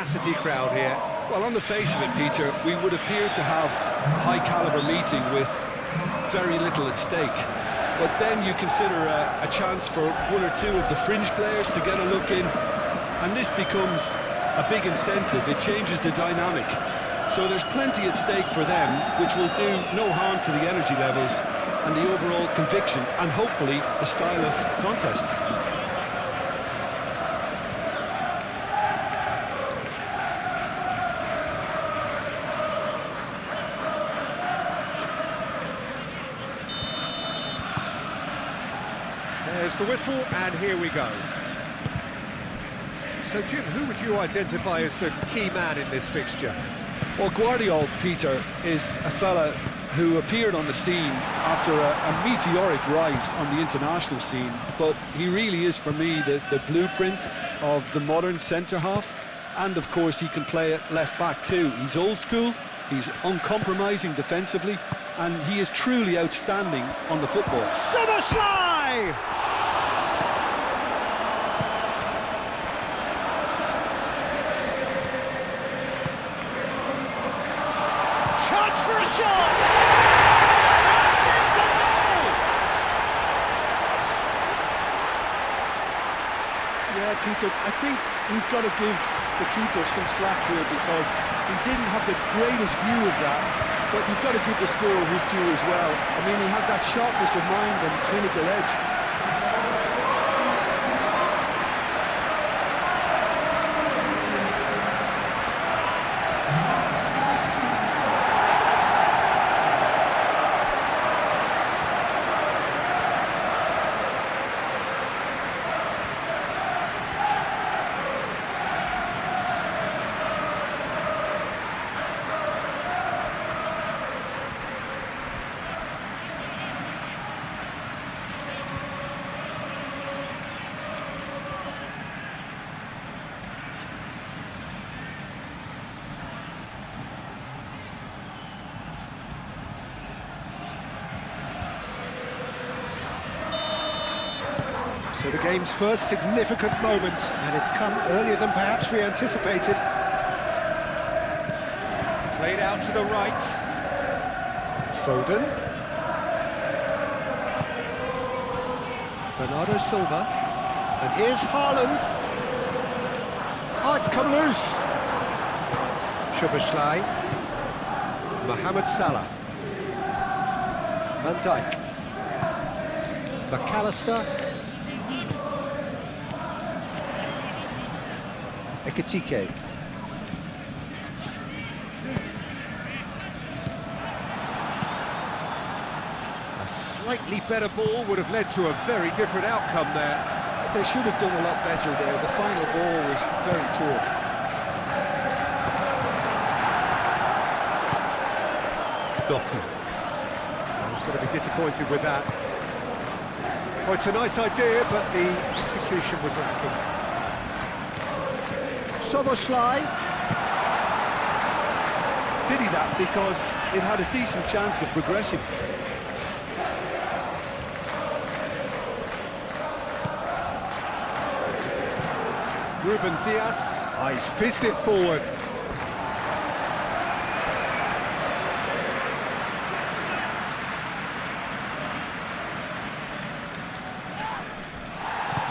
capacity crowd here. Well, on the face of it, Peter, we would appear to have a high-caliber meeting with very little at stake. But then you consider a chance for one or two of the fringe players to get a look in, and this becomes a big incentive. It changes the dynamic. So there's plenty at stake for them, which will do no harm to the energy levels and the overall conviction, and hopefully the style of contest. There's the whistle, and here we go. So, Jim, who would you identify as the key man in this fixture? Well, Guardiola, Peter, is a fella who appeared on the scene after a meteoric rise on the international scene, but he really is, for me, the blueprint of the modern centre-half, and of course he can play at left-back too. He's old school, he's uncompromising defensively, and he is truly outstanding on the football. Szoboszlai! Chance for a shot! And it's a goal! Yeah, Peter, I think we've got to give the keeper some slack here, because he didn't have the greatest view of that, but you've got to give the scorer his due as well. I mean, he had that sharpness of mind and clinical edge. So the game's first significant moment, and it's come earlier than perhaps we anticipated. Played out to the right. Foden. Bernardo Silva. And here's Haaland. Oh, it's come loose. Szoboszlai. Mohamed Salah. Van Dijk. McAllister. Ekitike. A slightly better ball would have led to a very different outcome there. They should have done a lot better there. The final ball was very poor. Doku. He's going to be disappointed with that. Well, it's a nice idea, but the execution was lacking. Szoboszlai. Did he that because it had a decent chance of progressing? Ruben Dias. Oh, he's fizzed it forward.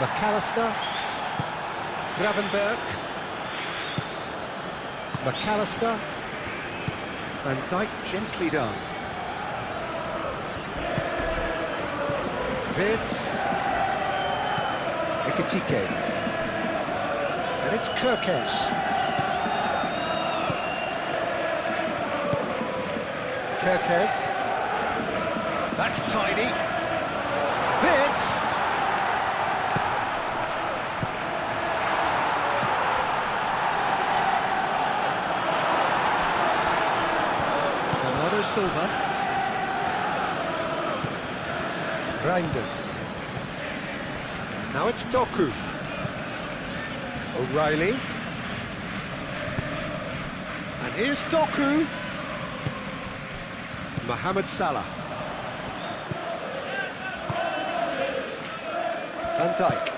McAllister. Gravenberg. McAllister. Van Dijk, gently done. Wirtz. Ekitike. And it's Kerkez. Kerkez. That's tidy. Wirtz. Silva. Reinders. Now it's Doku. O'Reilly. And here's Doku. Mohamed Salah. Van Dijk.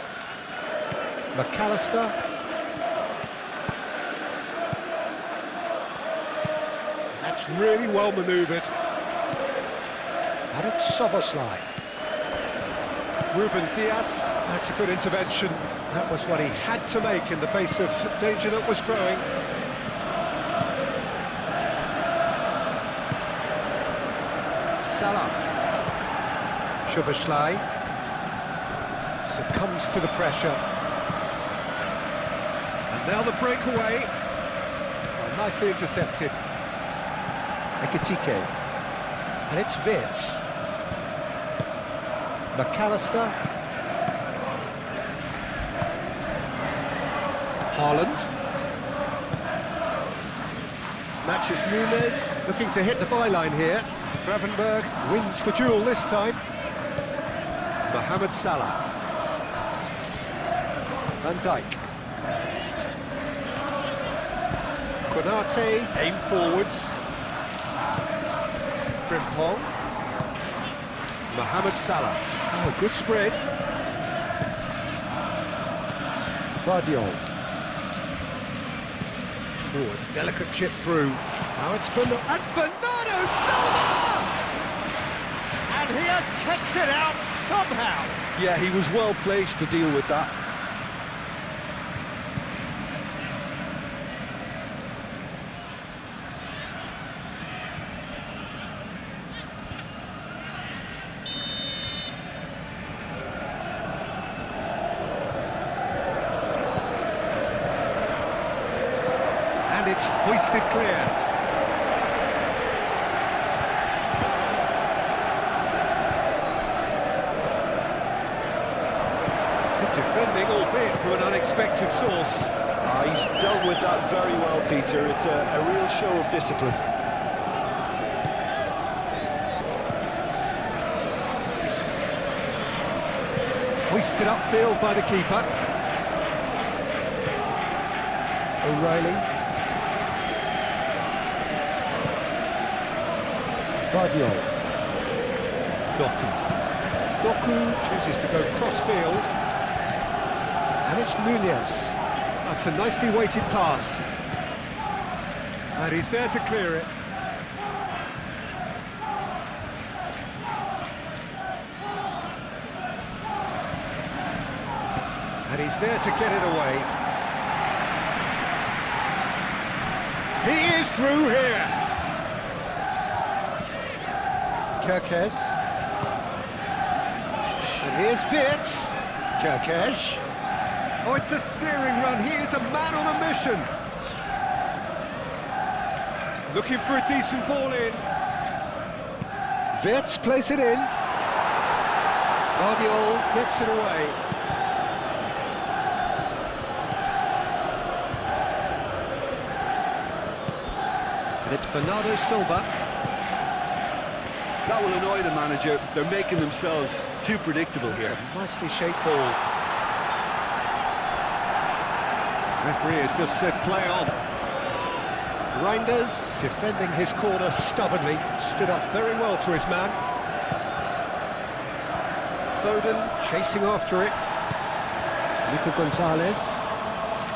McAllister. That's really well manoeuvred. And it's Soboslai. Ruben Diaz, that's a good intervention. That was what he had to make in the face of danger that was growing. Salah. Soboslai succumbs to the pressure. And now the breakaway. Oh, nicely intercepted. Ekitike. And it's Wirtz. McAllister. Haaland. Matches Nunes, looking to hit the byline here. Gravenberg wins the duel this time. Mohamed Salah. Van Dijk. Konate, aim forwards. Frimpong. Mohamed Salah. Oh, good spread. Vardiol. Oh, a delicate chip through. Now it's Bernardo Silva! And he has kicked it out somehow. Yeah, he was well placed to deal with that. And it's hoisted clear. Good defending, albeit from an unexpected source. He's dealt with that very well, Peter. It's a real show of discipline. Hoisted upfield by the keeper. O'Reilly. Vardiol. Doku chooses to go cross-field. And it's Nunez. That's a nicely weighted pass. And he's there to clear it. And he's there to get it away. He is through here. Kerkez. And here's Wirtz. Kerkez. Oh, it's a searing run. He is a man on a mission. Looking for a decent ball in. Wirtz plays it in. Vardiol gets it away. And it's Bernardo Silva. That will annoy the manager. They're making themselves too predictable here. A nicely shaped ball. Referee has just said play on. Reinders, defending his corner stubbornly, stood up very well to his man. Foden chasing after it. Nico Gonzalez.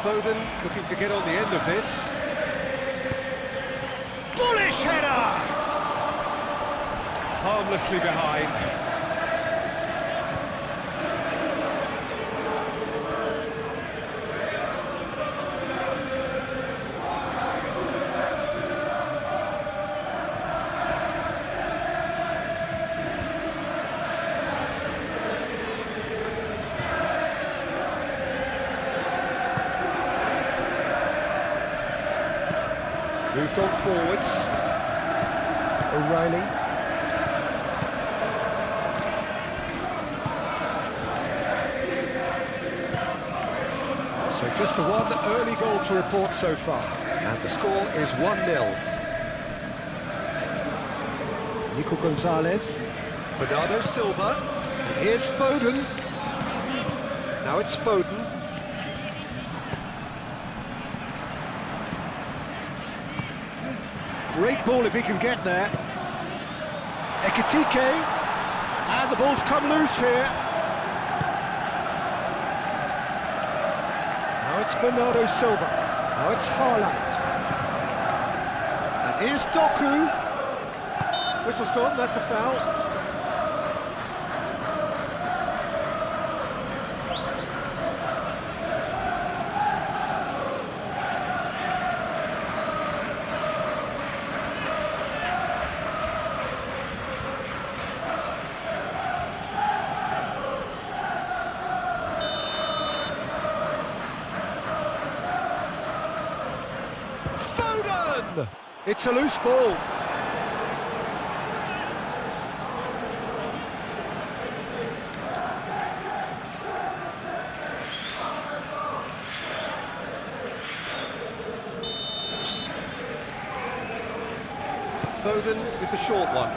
Foden looking to get on the end of this. Bullish header! Harmlessly behind. Moved on forwards. O'Reilly. So just the one early goal to report so far. And the score is 1-0. Nico Gonzalez. Bernardo Silva. And here's Foden. Now it's Foden. Great ball if he can get there. Ekitike. And the ball's come loose here. Now it's Bernardo Silva. Now it's Haaland. And Here's Doku. Whistle's gone, that's a foul. Foden! It's a loose ball. Foden with the short one.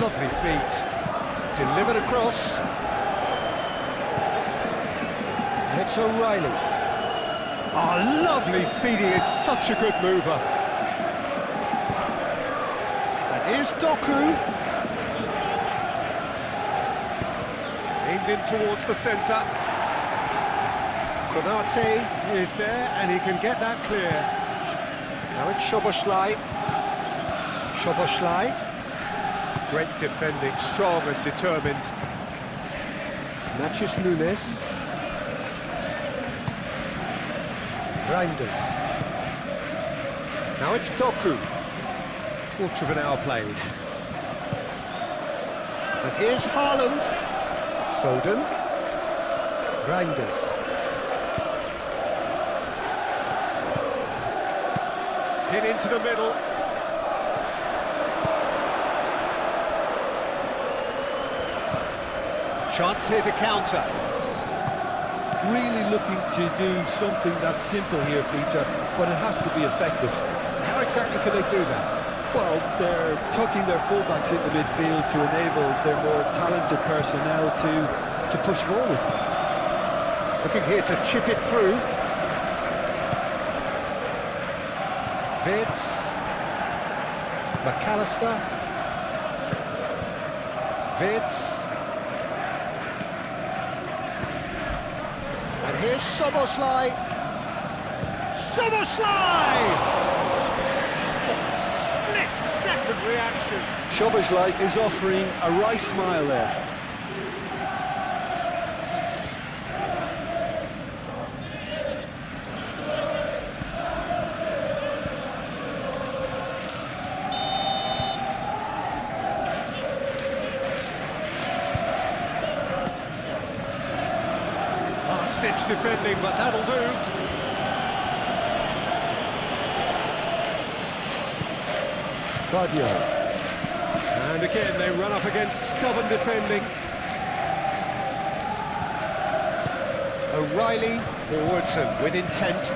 Lovely feet. Delivered across. And it's O'Reilly. Oh, lovely feet. He is such a good mover. And here's Doku. Aimed in towards the centre. Konate is there and he can get that clear. Now it's Szoboszlai. Szoboszlai, great defending, strong and determined. Matthews Nunes. Reinders. Now it's Doku. Quarter of an hour played. And here's Haaland. Foden. Reinders. Hit into the middle. Chance here to counter. Really looking to do something that's simple here, Peter, but it has to be effective. How exactly can they do that? Well, they're tucking their fullbacks into midfield to enable their more talented personnel to push forward. Looking here to chip it through. Vids. McAllister. Vids. And here's Szoboszlai. Szoboszlai! Split-second reaction. Szoboszlai is offering a right smile there. Ditch defending, but that'll do. VRIHO. And again, they run up against stubborn defending. O'Reilly forwards and with intent.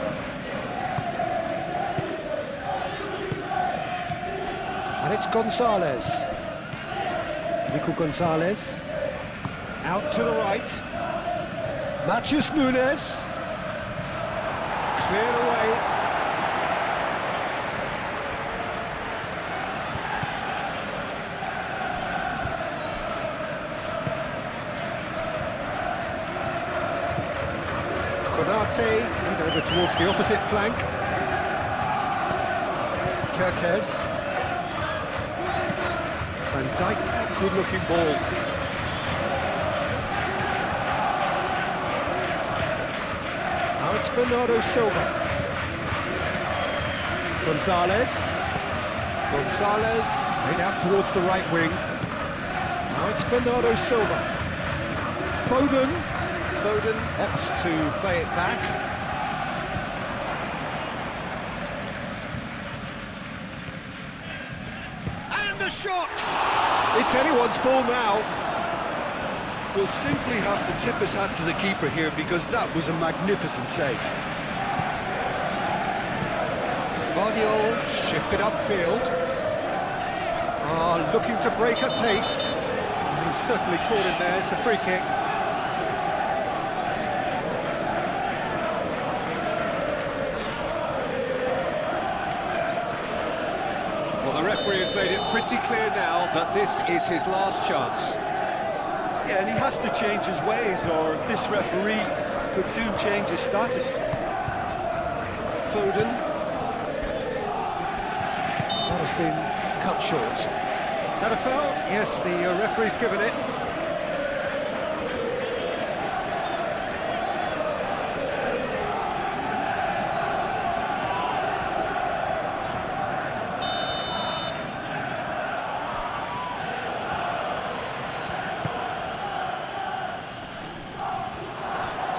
And it's Gonzalez. Nico Gonzalez. Out to the right. Matthews Nunes. Cleared away. Konate, and over towards the opposite flank. Kerkez. Van Dijk, good-looking ball. Now it's Bernardo Silva. Gonzalez. Gonzalez, made out towards the right wing. Now it's Bernardo Silva. Foden. Foden opts to play it back. And the shot! It's anyone's ball now. We'll simply have to tip his hat to the keeper here because that was a magnificent save. VRIHO shifted upfield. Looking to break at pace. He's certainly caught him there. It's a free kick. Well, the referee has made it pretty clear now that this is his last chance. Yeah, and he has to change his ways or this referee could soon change his status. Foden. been cut short. That a foul? Yes, the referee's given it.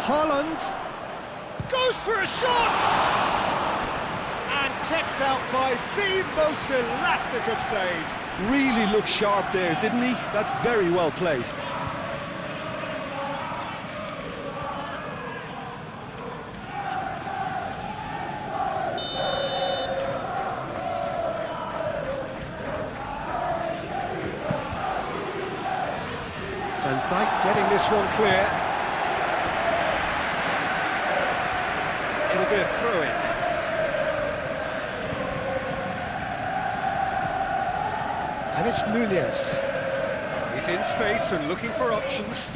Haaland goes for a shot! And kept out by the most elastic of saves. Really looked sharp there, didn't he? That's very well played. Van Dijk getting this one clear. It'll be a throw-in. And it's Nunez. He's in space and looking for options.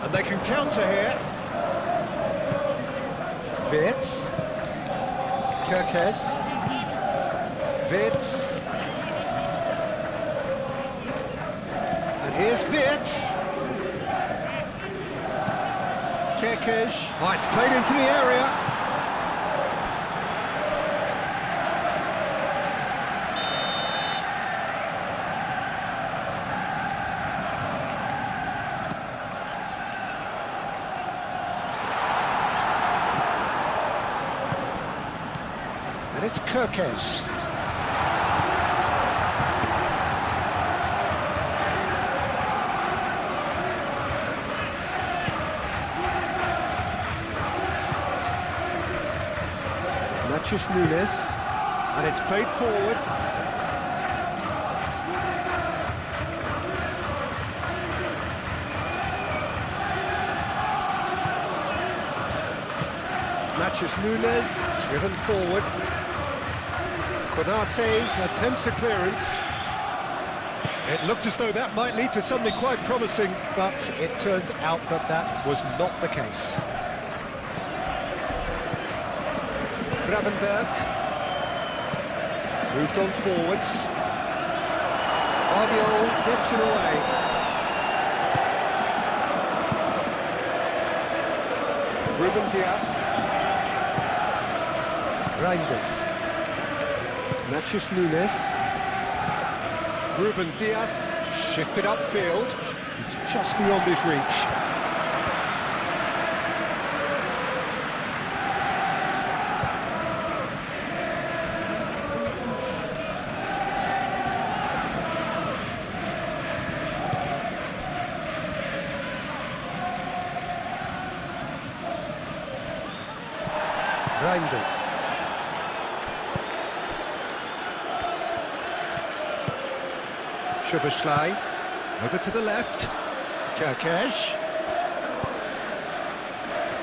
And they can counter here. Wirtz. Kerkez. Wirtz. And here's Wirtz. Kerkez. Oh, it's played into the area. And it's Kerkez. Just Nunez, and it's played forward. Matches Nunez, driven forward. Konate attempts a clearance. It looked as though that might lead to something quite promising, but it turned out that that was not the case. Gravenberg moved on forwards. Barbiol gets it away. Ruben Dias. Reinders. Matches Nunez. Ruben Dias shifted upfield. It's just beyond his reach. Reinders. Szoboszlai, over to the left. Kerkez.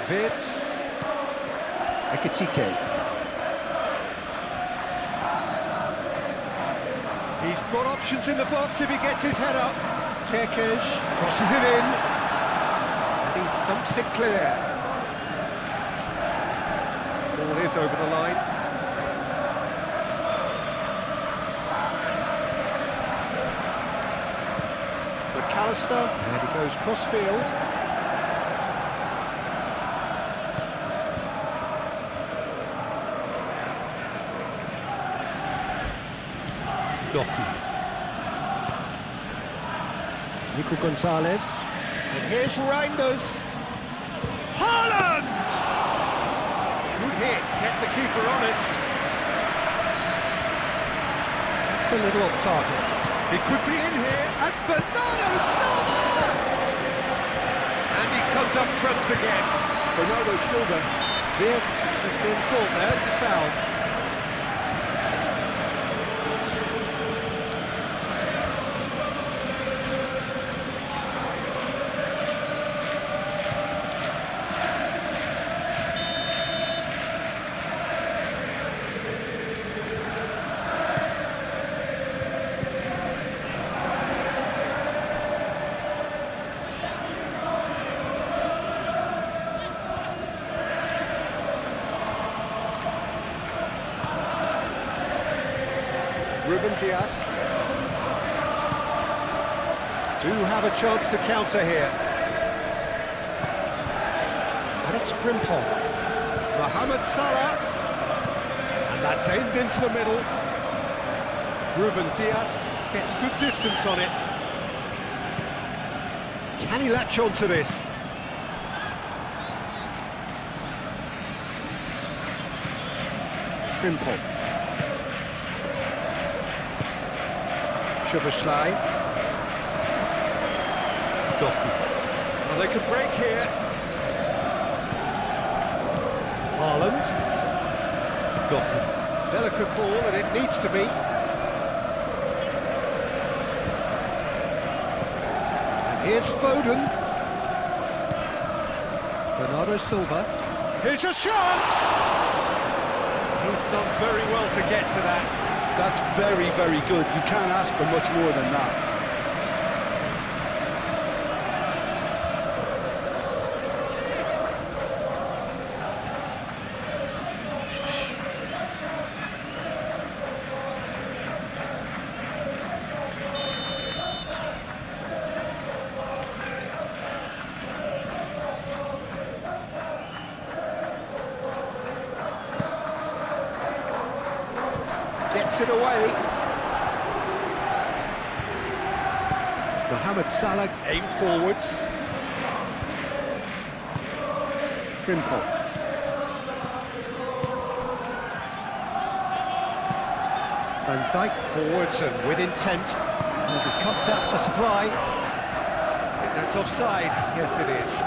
Wirtz. Ekitike. He's got options in the box if he gets his head up. Kerkez crosses it in. And he thumps it clear. Ball is over the line. McAllister, and he goes cross-field. Doku. Nico Gonzalez. And here's Reinders. Haaland! Good hit, kept the keeper honest. That's a little off target. He could be in here, and Bernardo Silva! And he comes up trumps again. Bernardo Silva. Wirtz has been caught there, it's a foul. Ruben Dias. Do have a chance to counter here. And it's Frimpong. Mohamed Salah. And that's aimed into the middle. Ruben Dias gets good distance on it. Can he latch on to this? Frimpong. Szoboszlai. Doku. Well, they could break here. Haaland. Doku. Delicate ball, and it needs to be. And here's Foden. Bernardo Silva. Here's a chance! He's done very well to get to that. That's very, very good. You can't ask for much more than that. Gets it away. Mohamed Salah aimed forwards. Frimpong. Van Dijk forwards and with intent. And he cuts out the supply. I think that's offside. Yes, it is.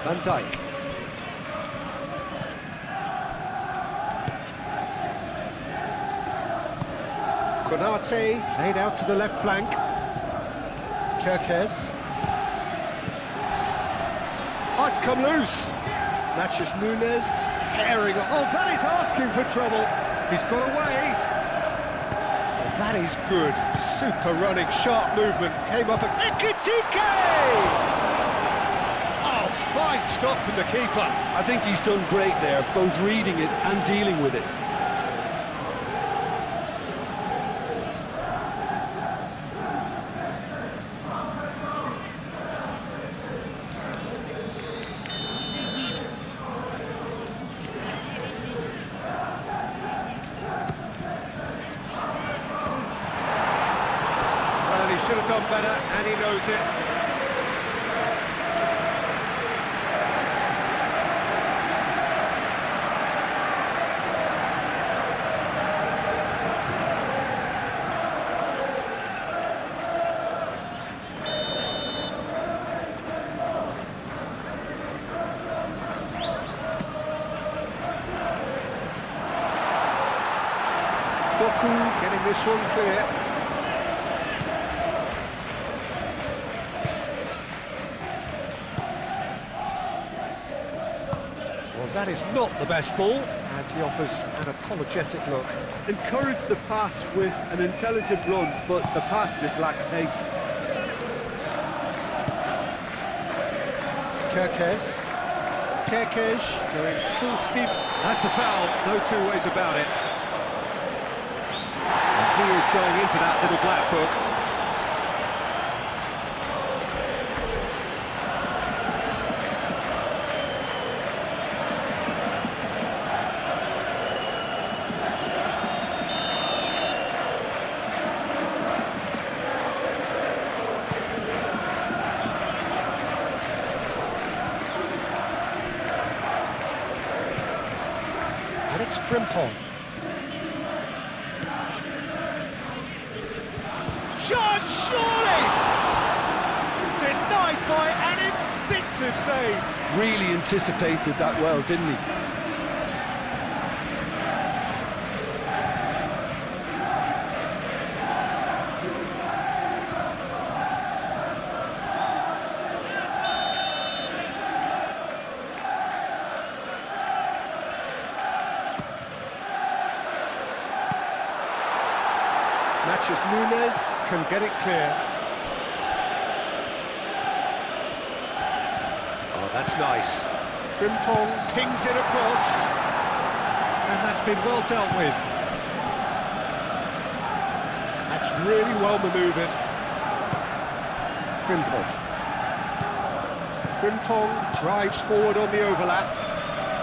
Van Dijk. Konate laid out to the left flank. Kerkez. Oh, it's come loose. Matches Nunes. Herring. Oh, that is asking for trouble. He's got away. Oh, that is good. Super running, sharp movement. Came up at Ekitike! Fine stop from the keeper. I think he's done great there, both reading it and dealing with it. Well, he should have done better, and he knows it. Doku getting this one clear. Well, that is not the best ball, and he offers an apologetic look. Encouraged the pass with an intelligent run, but the pass just lacked pace. Kerkez going full steam. That's a foul, no two ways about it. He is going into that little black book. And it's Frimpong. Shot, surely! Denied by an instinctive save. Really anticipated that well, didn't he? Matches Nunes, can get it clear. Oh, that's nice. Frimpong pings it across. And that's been well dealt with. That's really well manoeuvred. Frimpong. Frimpong drives forward on the overlap.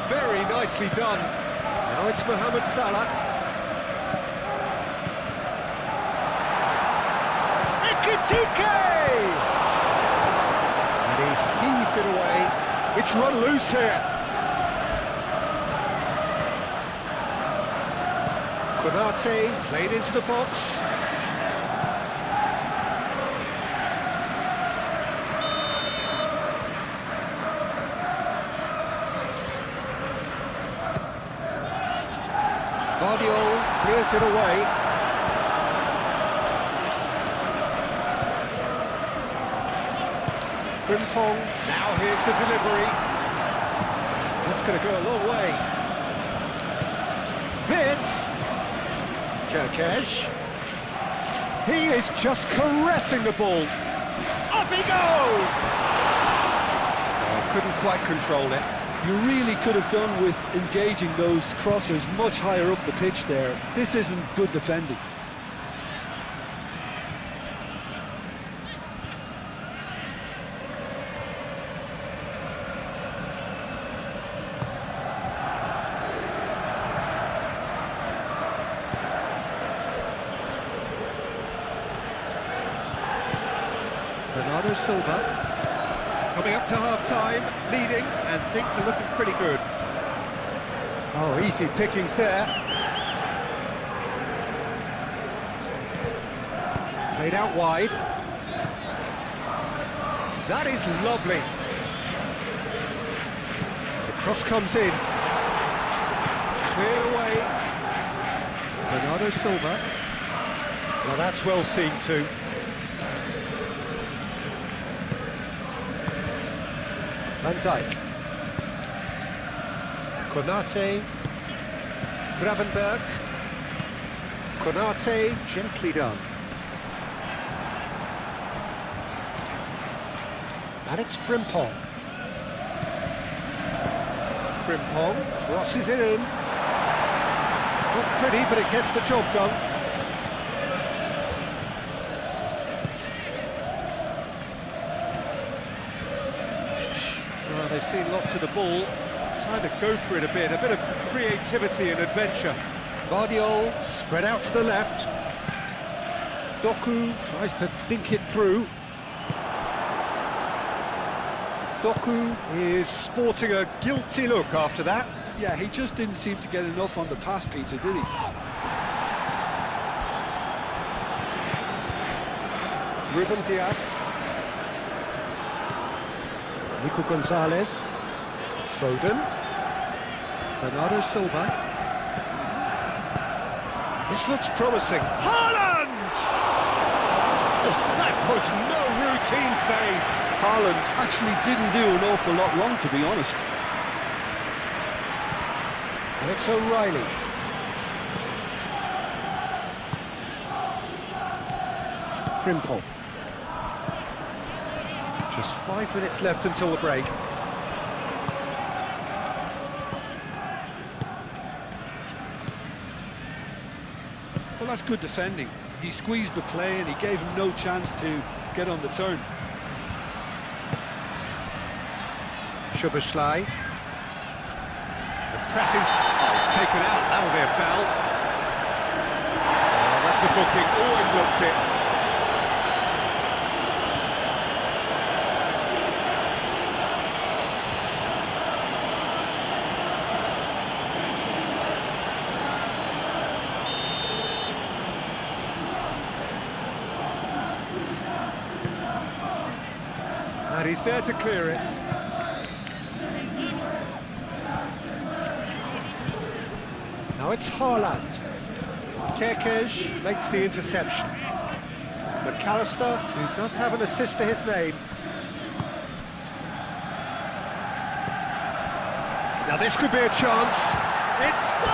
Very nicely done. Now it's Mohamed Salah. Ekitike! And he's heaved it away. It's run loose here. Konate played into the box. Guardiola clears it away. Frimpong, now here's the delivery. That's going to go a long way. Vince. Kerkesh. He is just caressing the ball. Up he goes! Oh, couldn't quite control it. You really could have done with engaging those crosses much higher up the pitch there. This isn't good defending. Bernardo Silva. Coming up to half-time, leading, and things are looking pretty good. Oh, easy pickings there. Played out wide. That is lovely. The cross comes in. Cleared away. Bernardo Silva. Well, that's well seen too. Van Dijk. Konate. Gravenberg. Konate, gently done. And it's Frimpong. Frimpong crosses it in. Not pretty, but it gets the job done. They've seen lots of the ball, time to go for it a bit of creativity and adventure. Guardiola spread out to the left. Doku tries to dink it through. Doku is sporting a guilty look after that. Yeah, he just didn't seem to get enough on the pass, Peter, did he? Ruben Dias. Nico Gonzalez, Foden, Bernardo Silva. This looks promising. Haaland! Oh, that was no routine save. Haaland actually didn't do an awful lot wrong, to be honest. And it's O'Reilly. Frimpong. Just 5 minutes left until the break. Well, that's good defending. He squeezed the play and he gave him no chance to get on the turn. Szoboszlai. The pressing. Oh, it's taken out. That'll be a foul. Oh, that's a booking. Always looked it. And he's there to clear it. Now it's Haaland. Kerkesh makes the interception. McAllister, who does have an assist to his name. Now this could be a chance. It's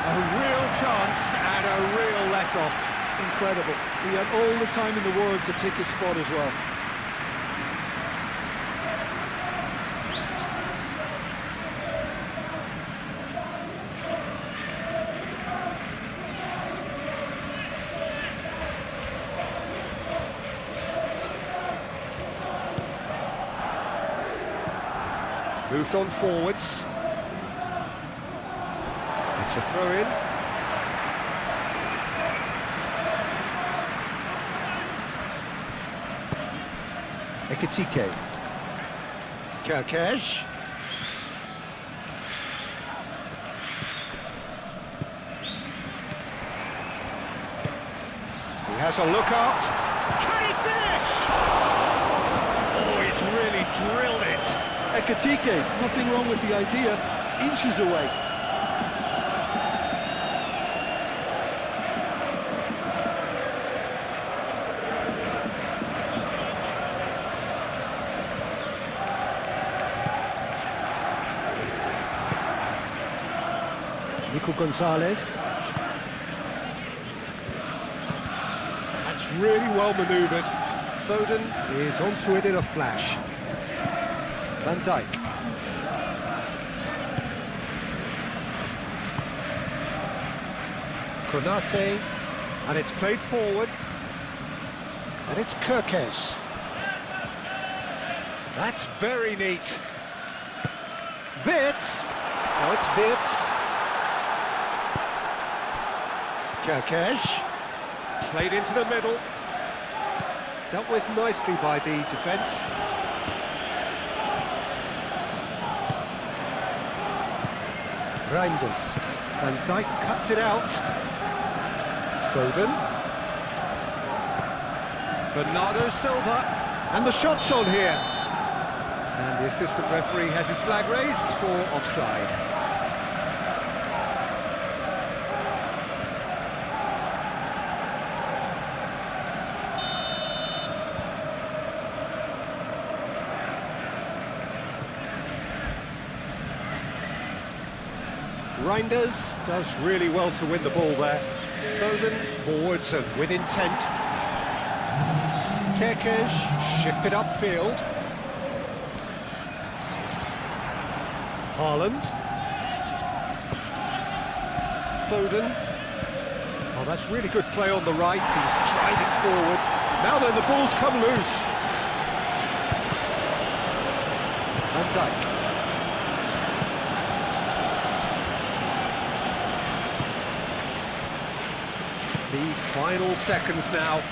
a real chance and a real that off. Incredible. He had all the time in the world to pick his spot as well. Moved on forwards. It's a throw-in. Ekitike. Kerkesh. He has a look up. Can he finish? Oh, he's really drilled it. Ekitike, nothing wrong with the idea, inches away. Nico Gonzalez. That's really well manoeuvred. Foden is onto it in a flash. Van Dijk. Konate, and it's played forward. And it's Kerkez. That's very neat. Wits. Now it's Wits. Kerkez. Played into the middle. Dealt with nicely by the defence. Reinders. Van Dijk cuts it out. Foden. Bernardo Silva. And the shot's on here. And the assistant referee has his flag raised for offside. Reinders does really well to win the ball there. Foden forwards and with intent. Kerkez shifted upfield. Haaland. Foden. Oh, that's really good play on the right. He's driving forward. Now then, the ball's come loose. Van Dijk. The final seconds now.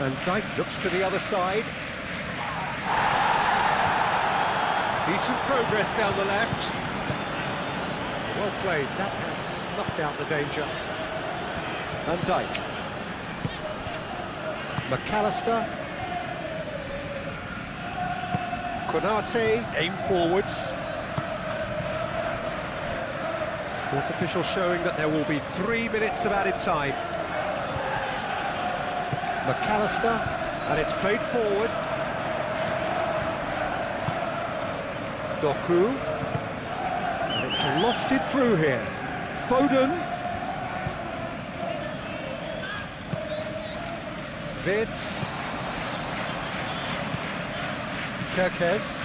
Van Dijk looks to the other side. Decent progress down the left. Well played, that has snuffed out the danger. Van Dijk. McAllister. Konate, aim forwards. Fourth official showing that there will be 3 minutes of added time. McAllister, and it's played forward. Doku, and it's lofted through here. Foden. Wits. Kerkez.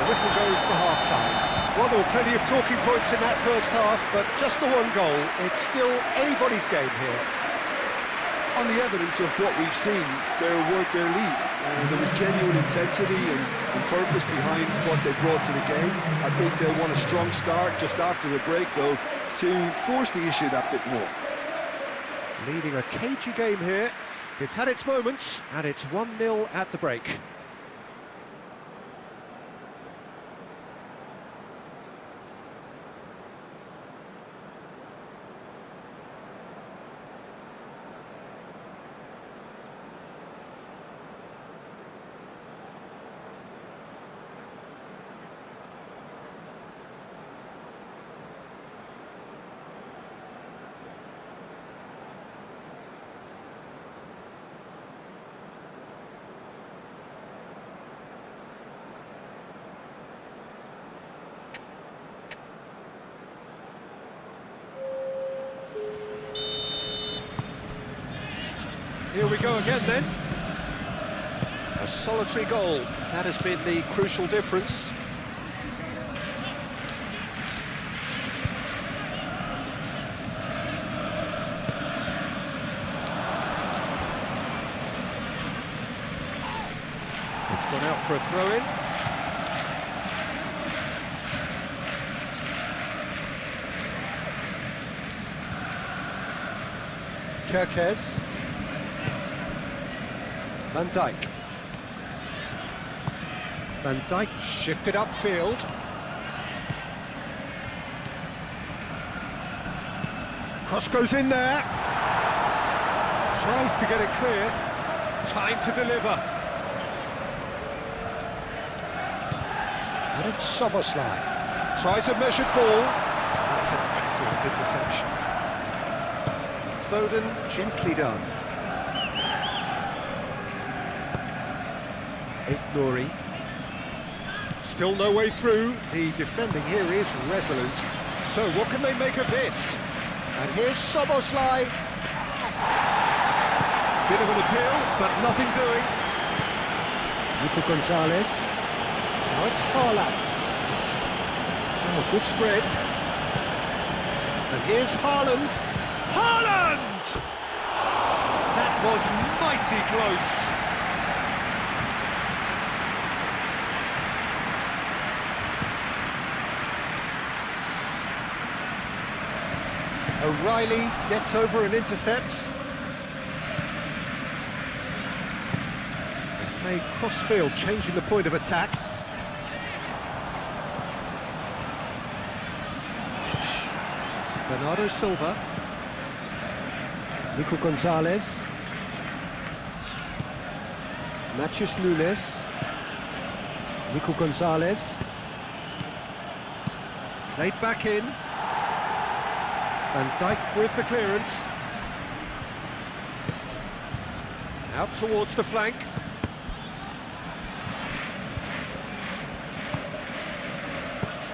Whistle goes for half-time. Well, there were plenty of talking points in that first half, but just the one goal. It's still anybody's game here. On the evidence of what we've seen, they're worth their lead. There was genuine intensity and purpose behind what they brought to the game. I think they'll want a strong start just after the break, though, to force the issue that bit more. Leading a cagey game here. It's had its moments, and it's 1-0 at the break. Here we go again then. A solitary goal. That has been the crucial difference. It's gone out for a throw-in. Kerkez. Van Dijk. Van Dijk shifted upfield. Cross goes in there. Tries to get it clear. Time to deliver. And it's Soboslai. Tries a measured ball. That's an excellent interception. Foden, gently done. Nouri. Still no way through. The defending here is resolute. So what can they make of this? And here's Soboslai. Bit of an appeal, but nothing doing. Nico Gonzalez. Now it's Haaland. Oh, good spread. And here's Haaland. Haaland! That was mighty close. O'Reilly gets over and intercepts. They play cross-field, changing the point of attack. Bernardo Silva. Nico Gonzalez. Matheus Nunes. Nico Gonzalez. Played back in. Van Dijk with the clearance. Out towards the flank.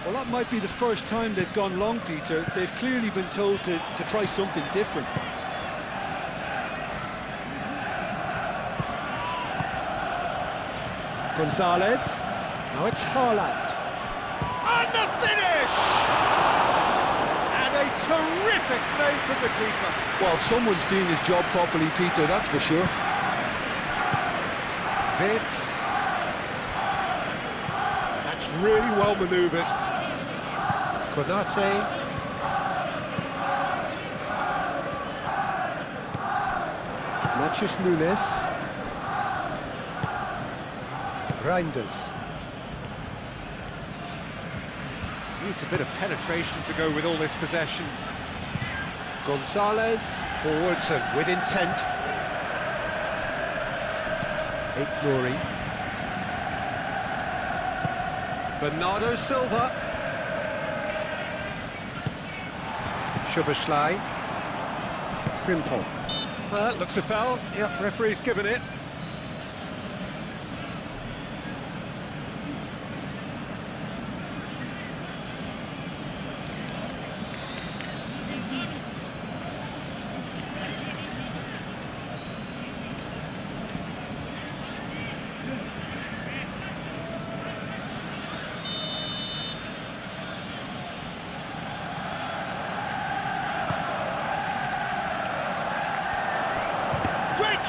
Well, that might be the first time they've gone long, Peter. They've clearly been told to try something different. Gonzalez. Now it's Haaland. And the finish! A terrific save from the keeper. Well, someone's doing his job properly, Peter, that's for sure. Vitz. That's really well manoeuvred. Konate. Matheus Nunes. Reinders. Needs a bit of penetration to go with all this possession. Gonzalez, forwards and with intent. Nouri. Bernardo Silva. Szoboszlai. Frimpong. Looks a foul. Yep, referee's given it.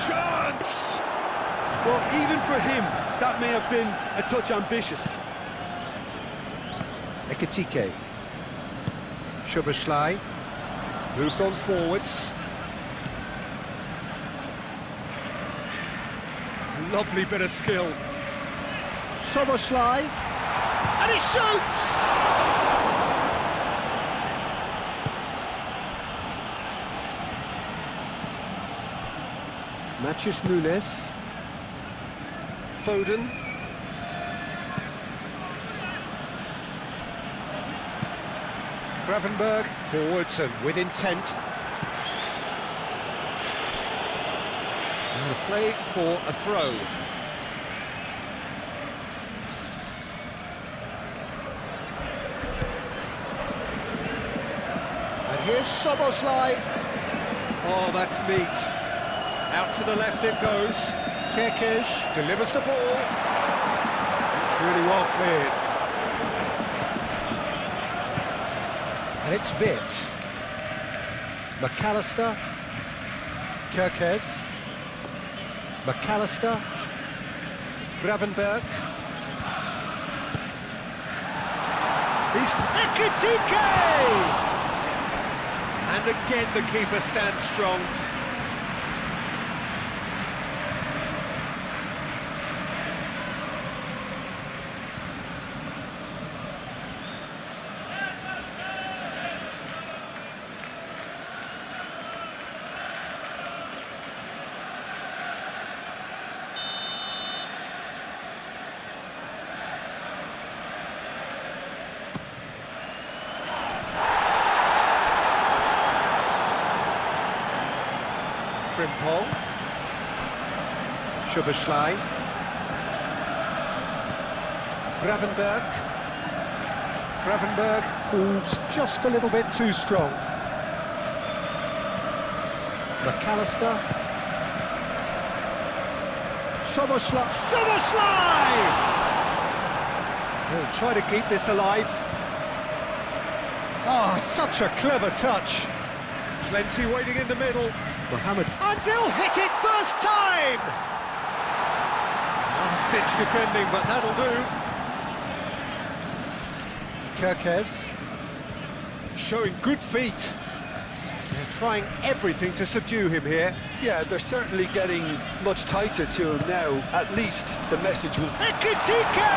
Chance! Well, even for him, that may have been a touch ambitious. Ekitike. Szoboszlai. Moved on forwards. Lovely bit of skill. Szoboszlai. And he shoots! Matheus Nunes. Foden. Gravenberg, forwards and with intent. Out of play for a throw. And here's Szoboszlai. Oh, that's neat. Out to the left it goes. Kerkesh delivers the ball. It's really well cleared. And it's Wits. McAllister. Kerkesh. McAllister. Gravenberg. He's Ekitike! And again the keeper stands strong. Frimpong, Szoboszlai, Gravenberg proves just a little bit too strong. McAllister, Szoboszlai! He'll try to keep this alive. Oh, such a clever touch. Plenty waiting in the middle. Mohamed until hit it first time! Last-ditch defending, but that'll do. Kerkez showing good feet. They're trying everything to subdue him here. Yeah, they're certainly getting much tighter to him now. At least the message will... Ekitike!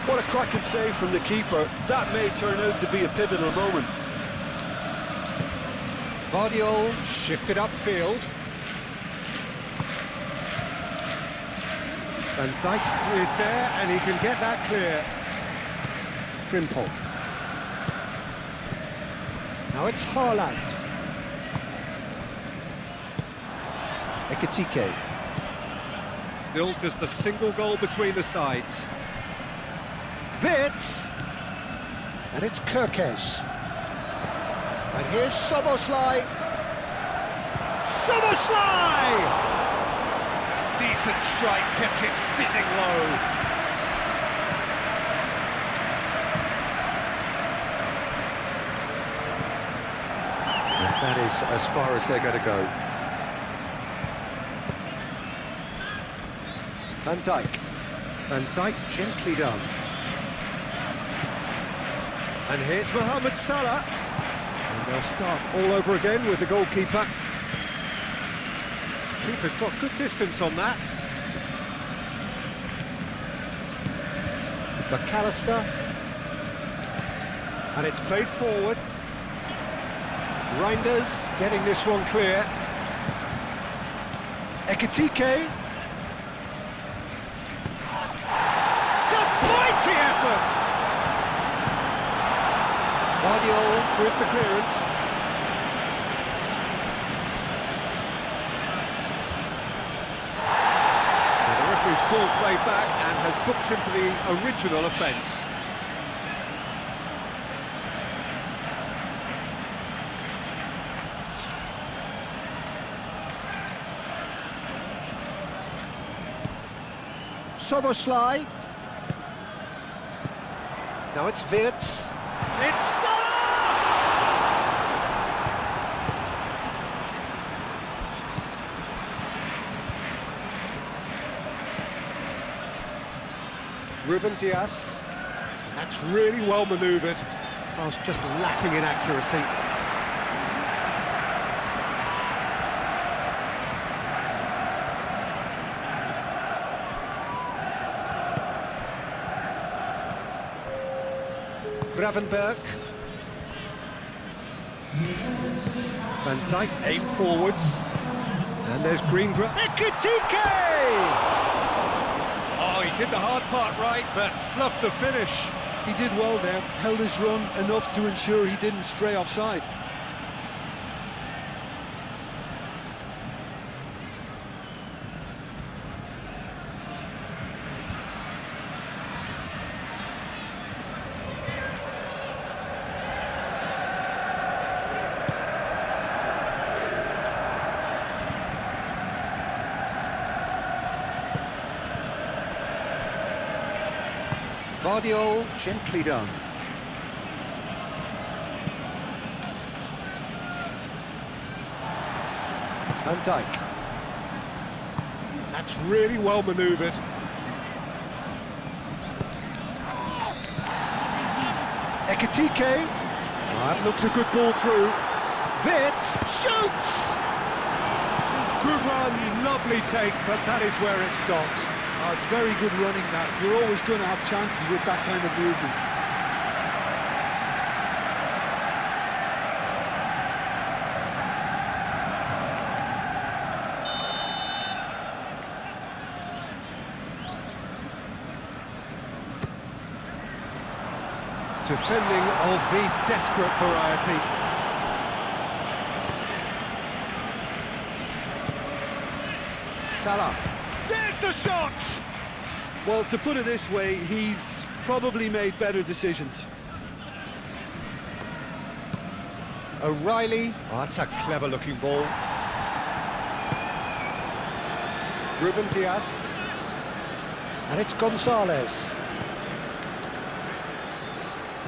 What a cracking save from the keeper. That may turn out to be a pivotal moment. Guardiola shifted upfield. Van Dijk is there and he can get that clear. Frimpong. Now it's Haaland. Ekitike. Still just a single goal between the sides. Wits. And it's Kerkesh. And here's Szoboszlai. Decent strike, kept it fizzing low. And that is as far as they're going to go. Van Dijk gently done. And here's Mohamed Salah. And they'll start all over again with the goalkeeper. Keeper's got good distance on that. McAllister. And it's played forward. Reinders getting this one clear. Ekitike. It's a mighty effort! Guardiola with the clearance. The referee's pulled play back and has booked him for the original offence. Szoboszlai. Now it's Wits. It's Salah! Ruben Dias. That's really well manoeuvred. Pass just lacking in accuracy. Gravenberg. Van Dijk aim forwards. And there's Greengrass. Ekitike! Oh, he did the hard part right, but fluffed the finish. He did well there, held his run enough to ensure he didn't stray offside. Guardiola, gently done. Van Dijk. That's really well manoeuvred. Ekitike. That looks a good ball through. Wits shoots! Good run, lovely take, but that is where it stops. Oh, it's very good running that. You're always going to have chances with that kind of movement. Defending of the desperate variety. Salah. There's the shot! Well, to put it this way, he's probably made better decisions. O'Reilly. Oh, that's a clever-looking ball. Ruben Diaz. And it's Gonzalez.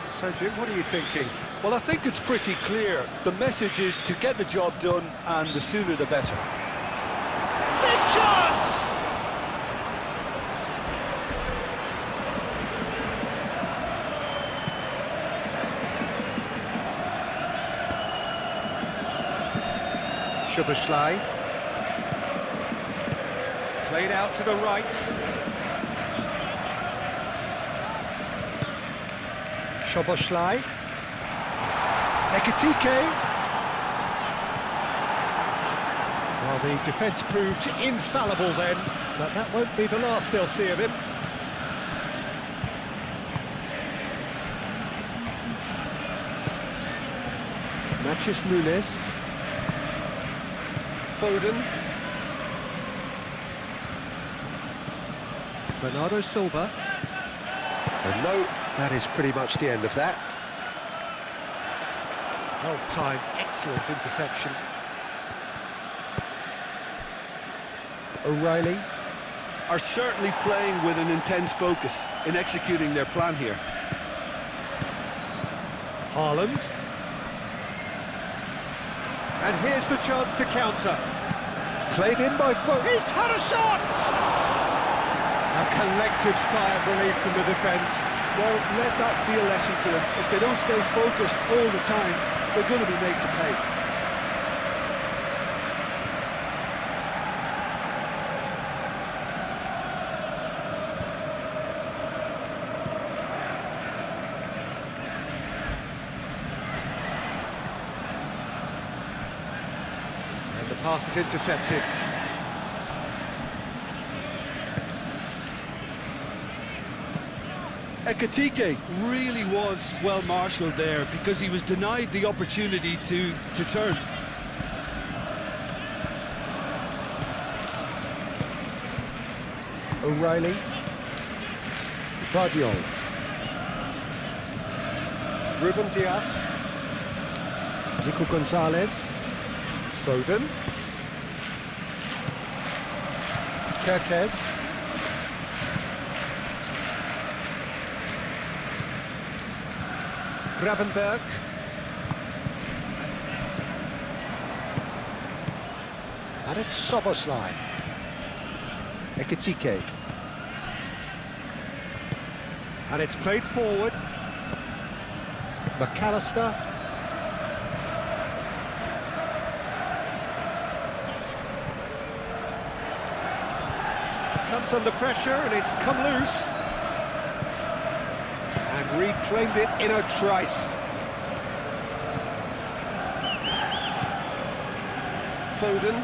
So, Jim, what are you thinking? Well, I think it's pretty clear. The message is to get the job done, and the sooner the better. Big chance! Szoboszlai. Played out to the right. Szoboszlai. Ekitike. Well, the defence proved infallible then, but that won't be the last they'll see of him. Mathias Nunes. Foden. Bernardo Silva. And no, that is pretty much the end of that. Well timed, excellent interception. O'Reilly. Are certainly playing with an intense focus in executing their plan here. Haaland. And here's the chance to counter. Played in by Foden. He's had a shot! A collective sigh of relief from the defence. Well, let that be a lesson to them. If they don't stay focused all the time, they're going to be made to pay. And the pass is intercepted. Ekitike really was well marshalled there because he was denied the opportunity to turn. O'Reilly. Guardiola. Ruben Diaz. Nico Gonzalez. Foden. Kerkez. Gravenberg. And it's Szoboszlai. Ekitike. And it's played forward. McAllister. Comes under pressure and it's come loose. And reclaimed it in a trice. Foden.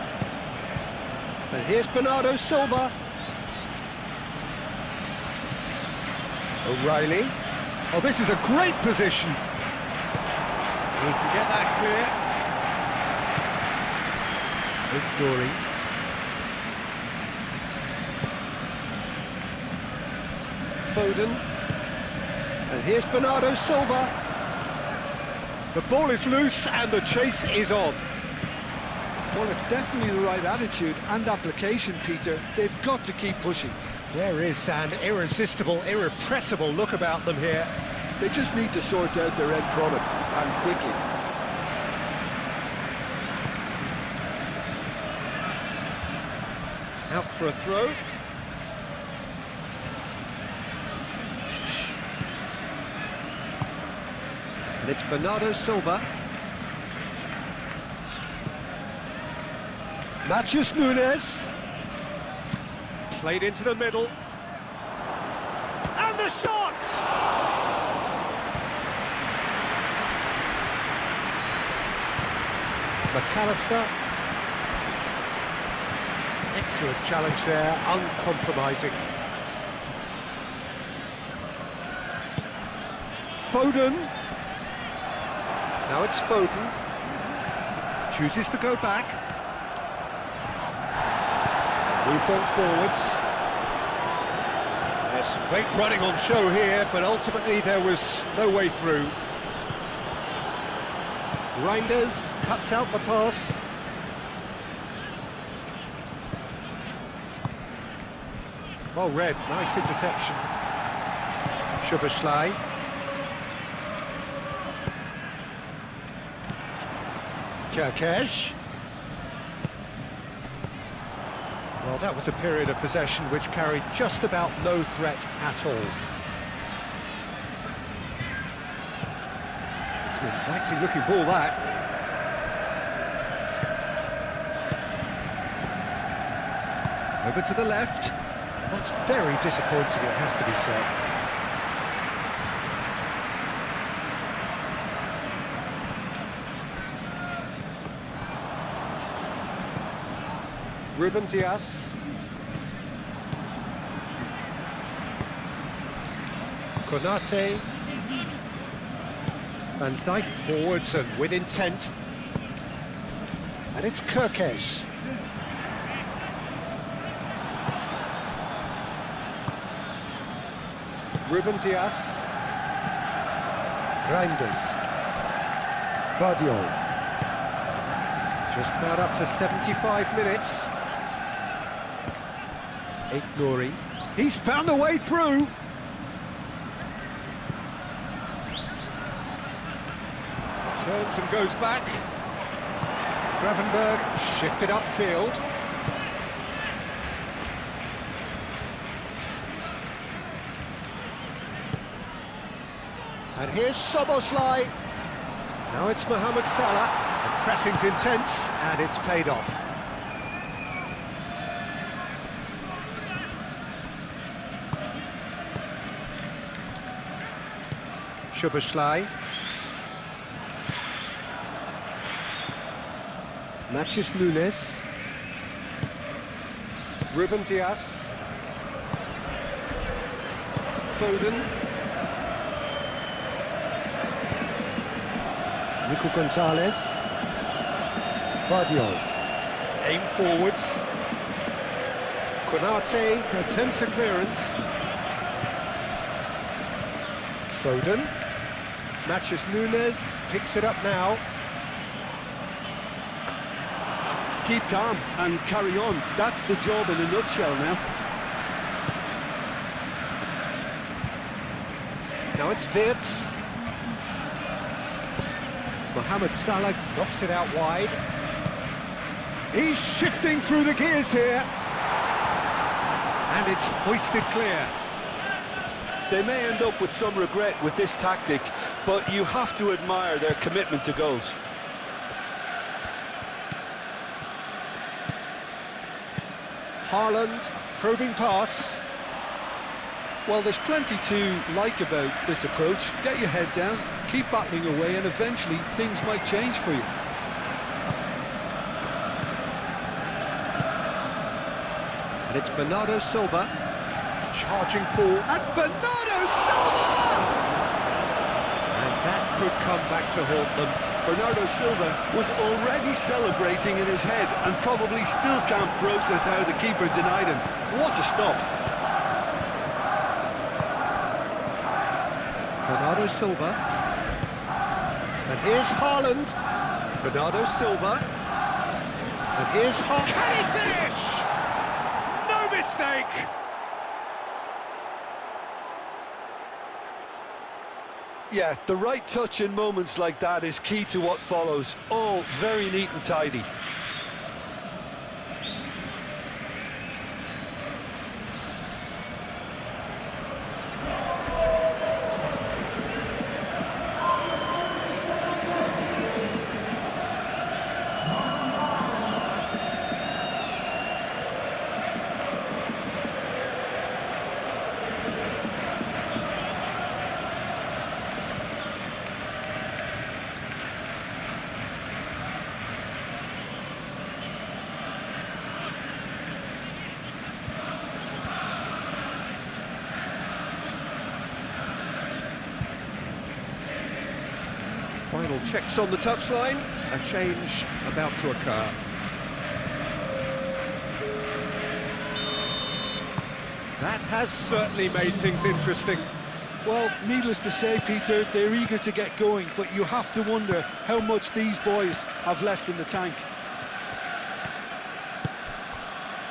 And here's Bernardo Silva. O'Reilly. Oh, this is a great position. He can get that clear. Ignoring. Foden. And here's Bernardo Silva. The ball is loose and the chase is on. Well, it's definitely the right attitude and application, Peter. They've got to keep pushing. There is an irresistible, irrepressible look about them here. They just need to sort out their end product, and quickly. Out for a throw. And it's Bernardo Silva. Matheus Nunes. Played into the middle. And the shot! McAllister. Excellent challenge there, uncompromising. Foden. Now it's Foden. Chooses to go back. Moved on forwards. There's some great running on show here, but ultimately there was no way through. Reinders cuts out the pass. Well read, nice interception. Szoboszlai. Kerkez. Well, that was a period of possession which carried just about no threat at all. It's an inviting looking ball, that. Over to the left. That's very disappointing, it has to be said. Ruben Dias. Konate. Van Dijk forwards and with intent. And it's Kerkez. Ruben Dias. Reinders. VRIHO. Just about up to 75 minutes. Nouri. He's found a way through. Turns and goes back. Gravenberg shifted upfield. And here's Szoboszlai. Now it's Mohamed Salah. The pressing's intense and it's paid off. Szoboszlai. Matheus Nunes. Ruben Dias. Foden. Nico Gonzalez. VRIHO. Aim forwards. Konate attempts a clearance. Foden. Matheus Nunes picks it up now. Keep calm and carry on. That's the job in a nutshell now. Now it's Wirtz. Mohamed Salah knocks it out wide. He's shifting through the gears here. And it's hoisted clear. They may end up with some regret with this tactic, but you have to admire their commitment to goals. Haaland, probing pass. Well, there's plenty to like about this approach. Get your head down, keep battling away, and eventually things might change for you. And it's Bernardo Silva charging forward. And Bernardo Silva! And that could come back to haunt them. Bernardo Silva was already celebrating in his head and probably still can't process how the keeper denied him. What a stop. Bernardo Silva. And here's Haaland. Bernardo Silva. And here's Haaland. Can he finish? No mistake! Yeah, the right touch in moments like that is key to what follows. All very neat and tidy. Final checks on the touchline, a change about to occur. That has certainly made things interesting. Well, needless to say, Peter, they're eager to get going, but you have to wonder how much these boys have left in the tank.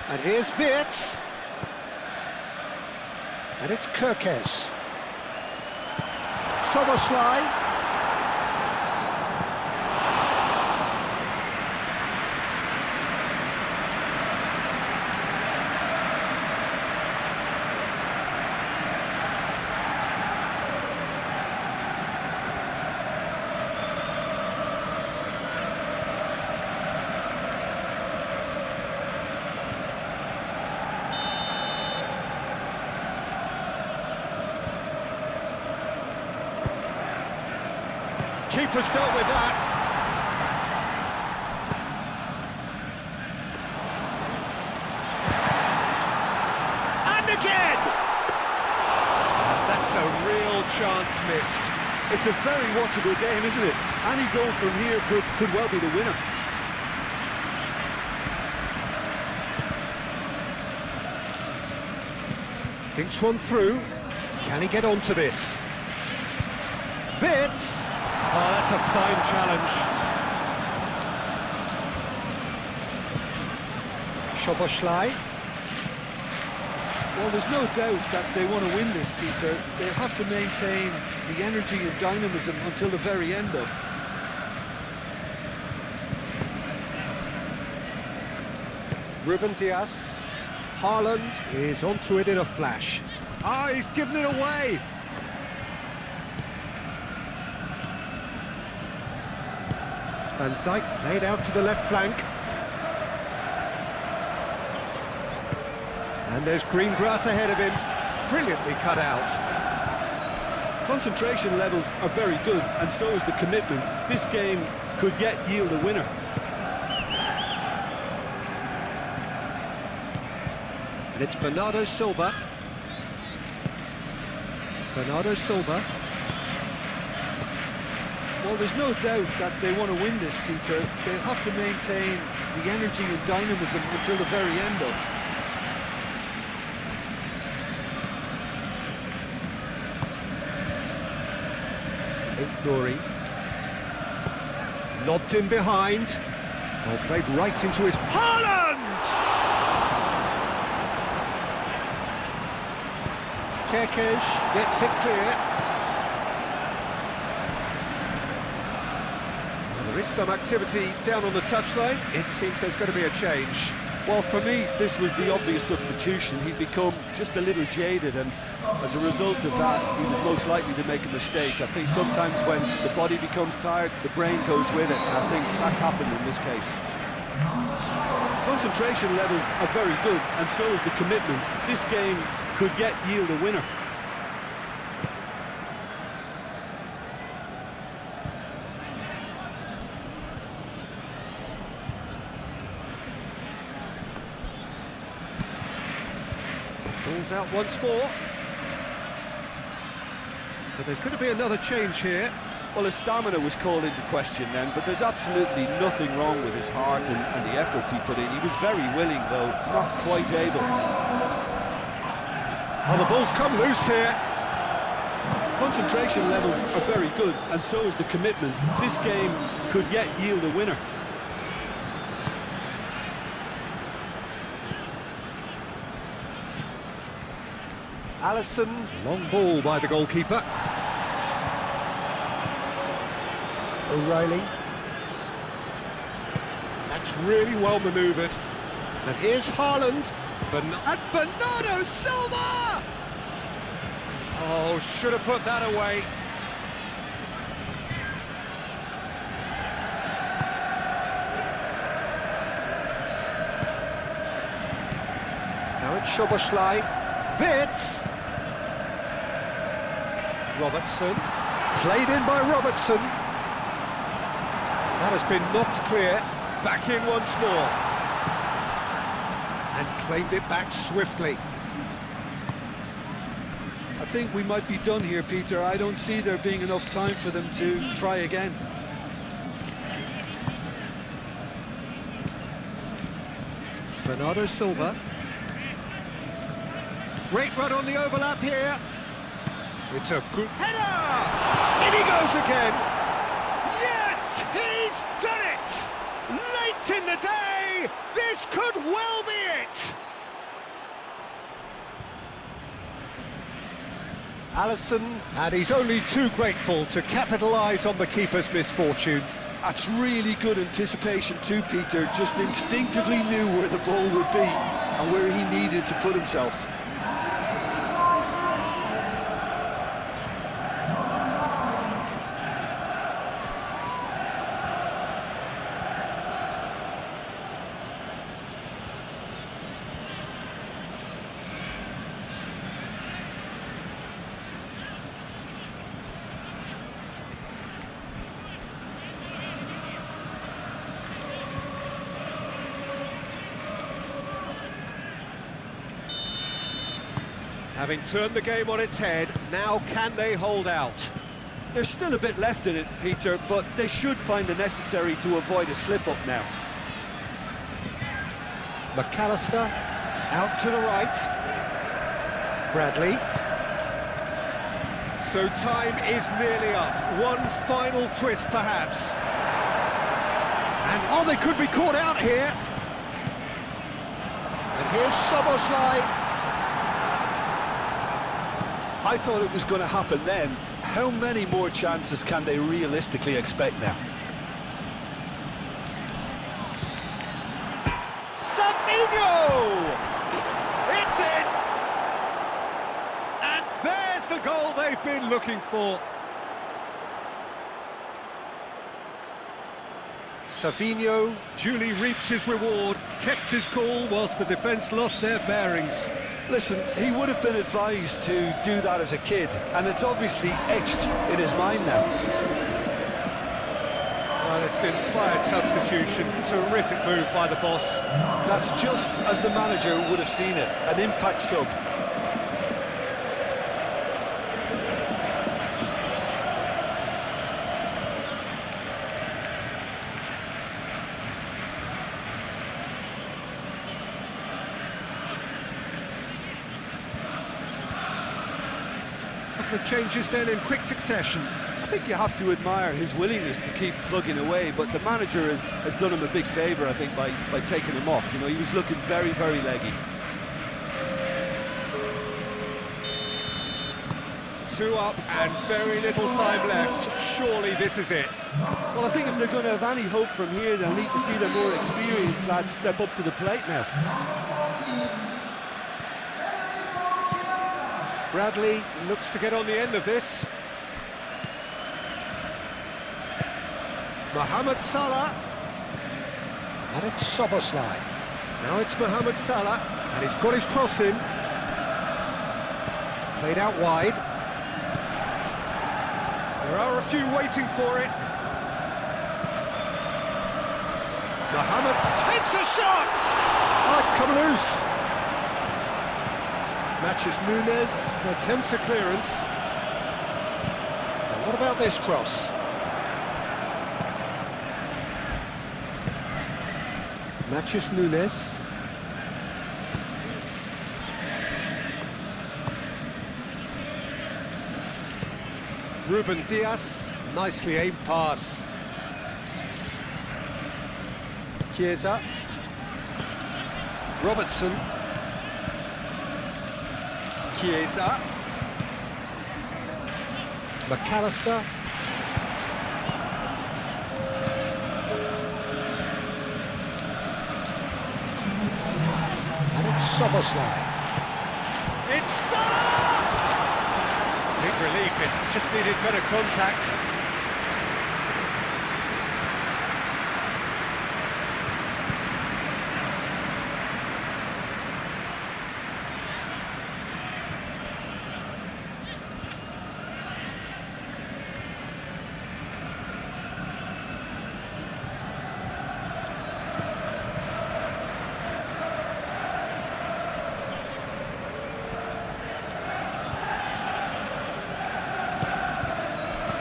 And here's Wirtz. And it's Kirkes. Soboslai. Keeper's dealt with that. And again! That's a real chance missed. It's a very watchable game, isn't it? Any goal from here could well be the winner. Thinks one through. Can he get onto this? Wirtz! Oh, that's a fine challenge. Soboslai. Well, there's no doubt that they want to win this, Peter. They'll have to maintain the energy and dynamism until the very end, though. Ruben Dias. Haaland is onto it in a flash. Ah, he's given it away. Van Dijk played out to the left flank. And there's green grass ahead of him. Brilliantly cut out. Concentration levels are very good, and so is the commitment. This game could yet yield a winner. And it's Bernardo Silva. Bernardo Silva. Well, there's no doubt that they want to win this, Peter. They'll have to maintain the energy and dynamism until the very end, though. Nouri. Lobbed in behind. Ball played right into his... Haaland! Kirkes gets it clear. Well, there is some activity down on the touchline. It seems there's going to be a change. Well, for me, this was the obvious substitution. He'd become just a little jaded, and as a result of that, he was most likely to make a mistake. I think sometimes when the body becomes tired, the brain goes with it, and I think that's happened in this case. Concentration levels are very good, and so is the commitment. This game could yet yield a winner. Ball's out once more. But there's going to be another change here. Well, his stamina was called into question then, but there's absolutely nothing wrong with his heart and the efforts he put in. He was very willing, though, not quite able. Oh, the ball's come loose here. Concentration levels are very good, and so is the commitment. This game could yet yield a winner. Alisson, long ball by the goalkeeper. O'Reilly. That's really well manoeuvred. And here's Haaland. And Bernardo Silva! Oh, should have put that away. Now it's Szoboszlai. Wits! Robertson. Played in by Robertson. That has been knocked clear. Back in once more. And claimed it back swiftly. I think we might be done here, Peter. I don't see there being enough time for them to try again. Bernardo Silva. Great run on the overlap here. It's a good header! In he goes again! Yes, he's done it! Late in the day, this could well be it! Alisson, and he's only too grateful to capitalise on the keeper's misfortune. That's really good anticipation too, Peter. Just instinctively knew where the ball would be and where he needed to put himself. Having turned the game on its head, now can they hold out? There's still a bit left in it, Peter, but they should find the necessary to avoid a slip-up now. McAllister, out to the right. Bradley. So time is nearly up. One final twist, perhaps. And, oh, they could be caught out here. And here's Szoboszlai. I thought it was going to happen then. How many more chances can they realistically expect now? Savinho! It's in! And there's the goal they've been looking for. Savinho duly reaps his reward, kept his cool whilst the defence lost their bearings. Listen, he would have been advised to do that as a kid, and it's obviously etched in his mind now. Well, it's an inspired substitution. Terrific move by the boss. That's just as the manager would have seen it, an impact sub. The changes then in quick succession. I think you have to admire his willingness to keep plugging away, but the manager has done him a big favour, I think, by taking him off. You know, he was looking very, very leggy. 2 up and very little time left. Surely this is it. Well, I think if they're going to have any hope from here, they'll need to see their more experienced lads step up to the plate now. Bradley looks to get on the end of this. Mohamed Salah. And it's Szoboszlai. Now it's Mohamed Salah, and he's got his cross in. Played out wide. There are a few waiting for it. Mohamed takes a shot! Oh, it's come loose. Matches Nunes, attempts a clearance. And what about this cross? Matches Nunes. Ruben Dias, nicely aimed pass. Chiesa. Robertson. Chiesa. McAllister. Soboslai. It's Salah! Big relief, it just needed better contact.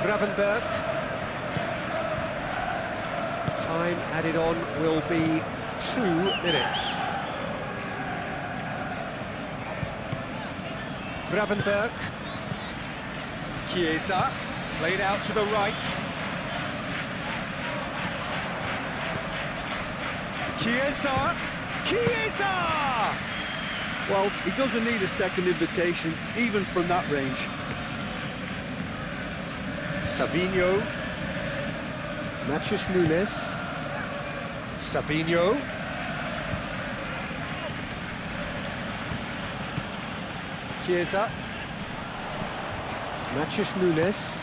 Gravenberg. Time added on will be 2 minutes. Gravenberg. Chiesa, played out to the right. Chiesa! Chiesa! Well, he doesn't need a second invitation, even from that range. Savinho, Matheus Nunes, Savinho, Chiesa, Matheus Nunes,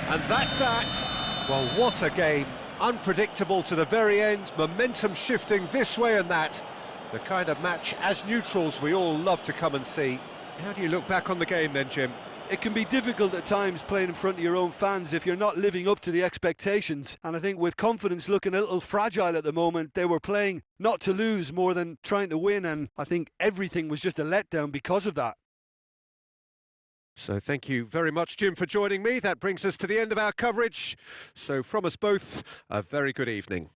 and that's that. Well, what a game, unpredictable to the very end, momentum shifting this way and that, the kind of match as neutrals we all love to come and see. How do you look back on the game then, Jim? It can be difficult at times playing in front of your own fans if you're not living up to the expectations. And I think with confidence looking a little fragile at the moment, they were playing not to lose more than trying to win. And I think everything was just a letdown because of that. So thank you very much, Jim, for joining me. That brings us to the end of our coverage. So from us both, a very good evening.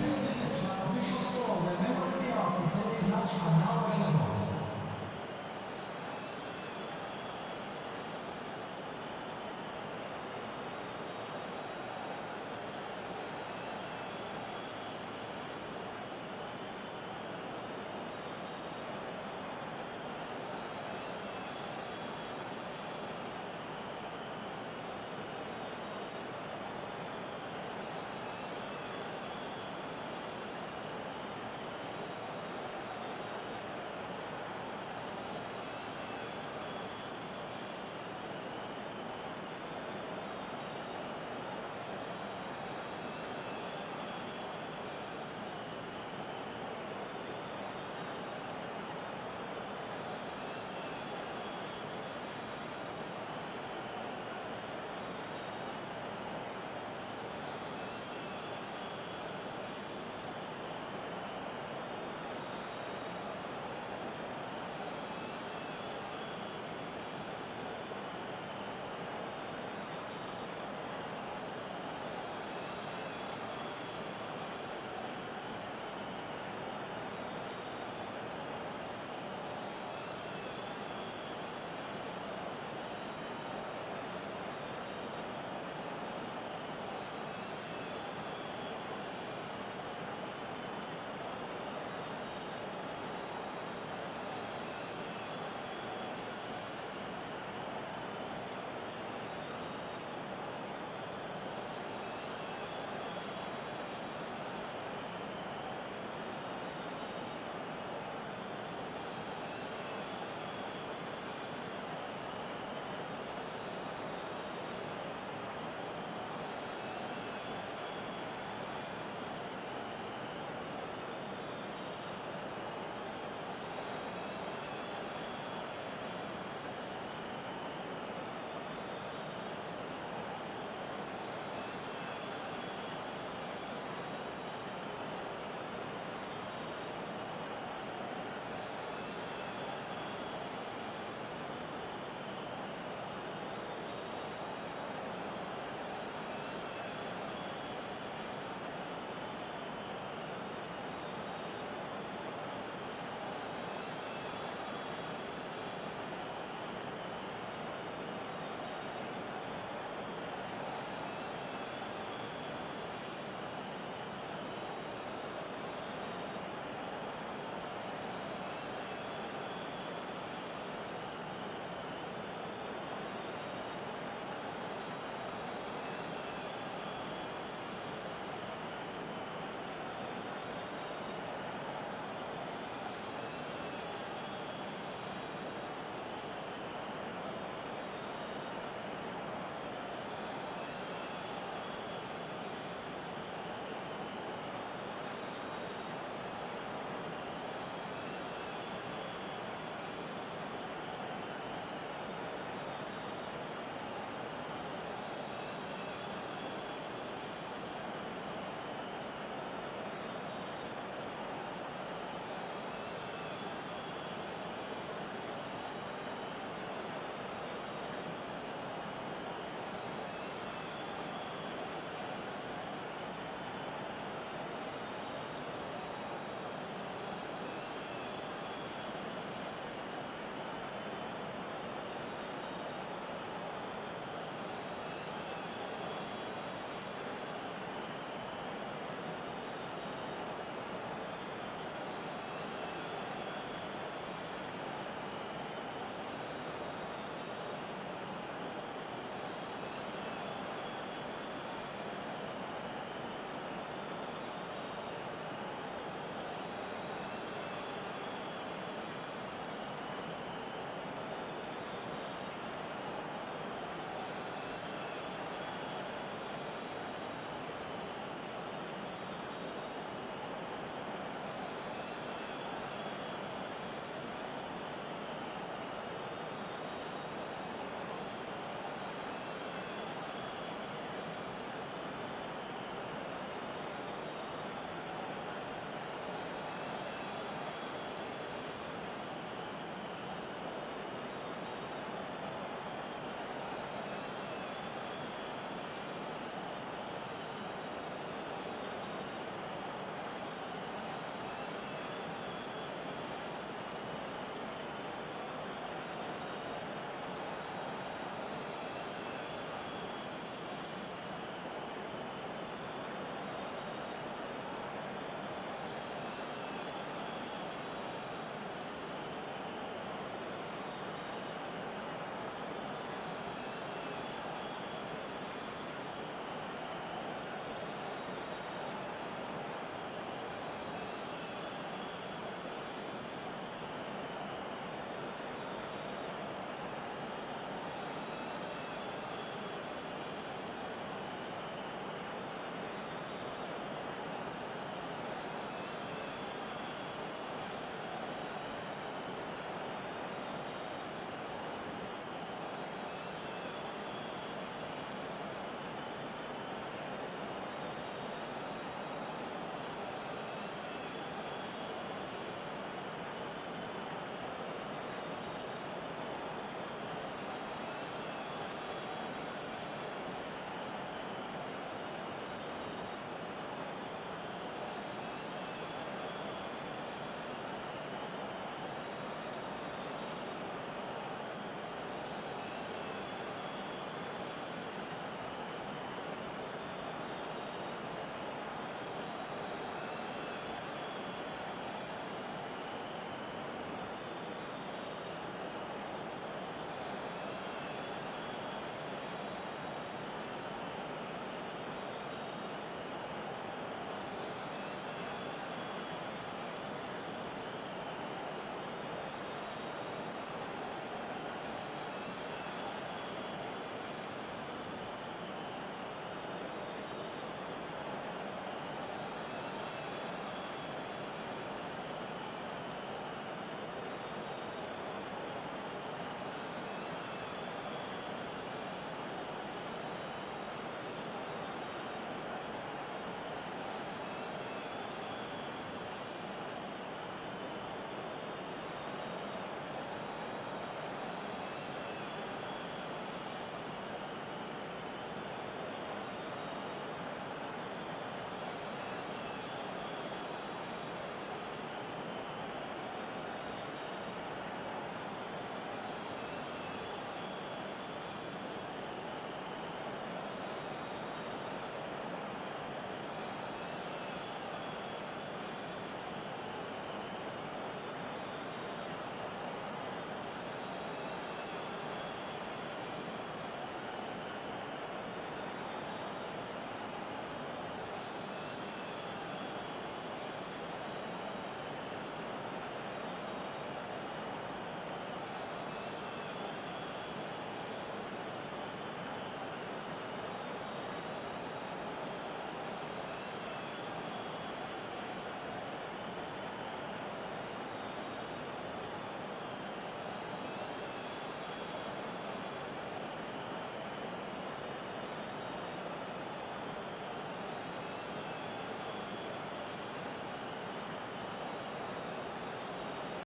Official score, the member of the offense in this match are now available.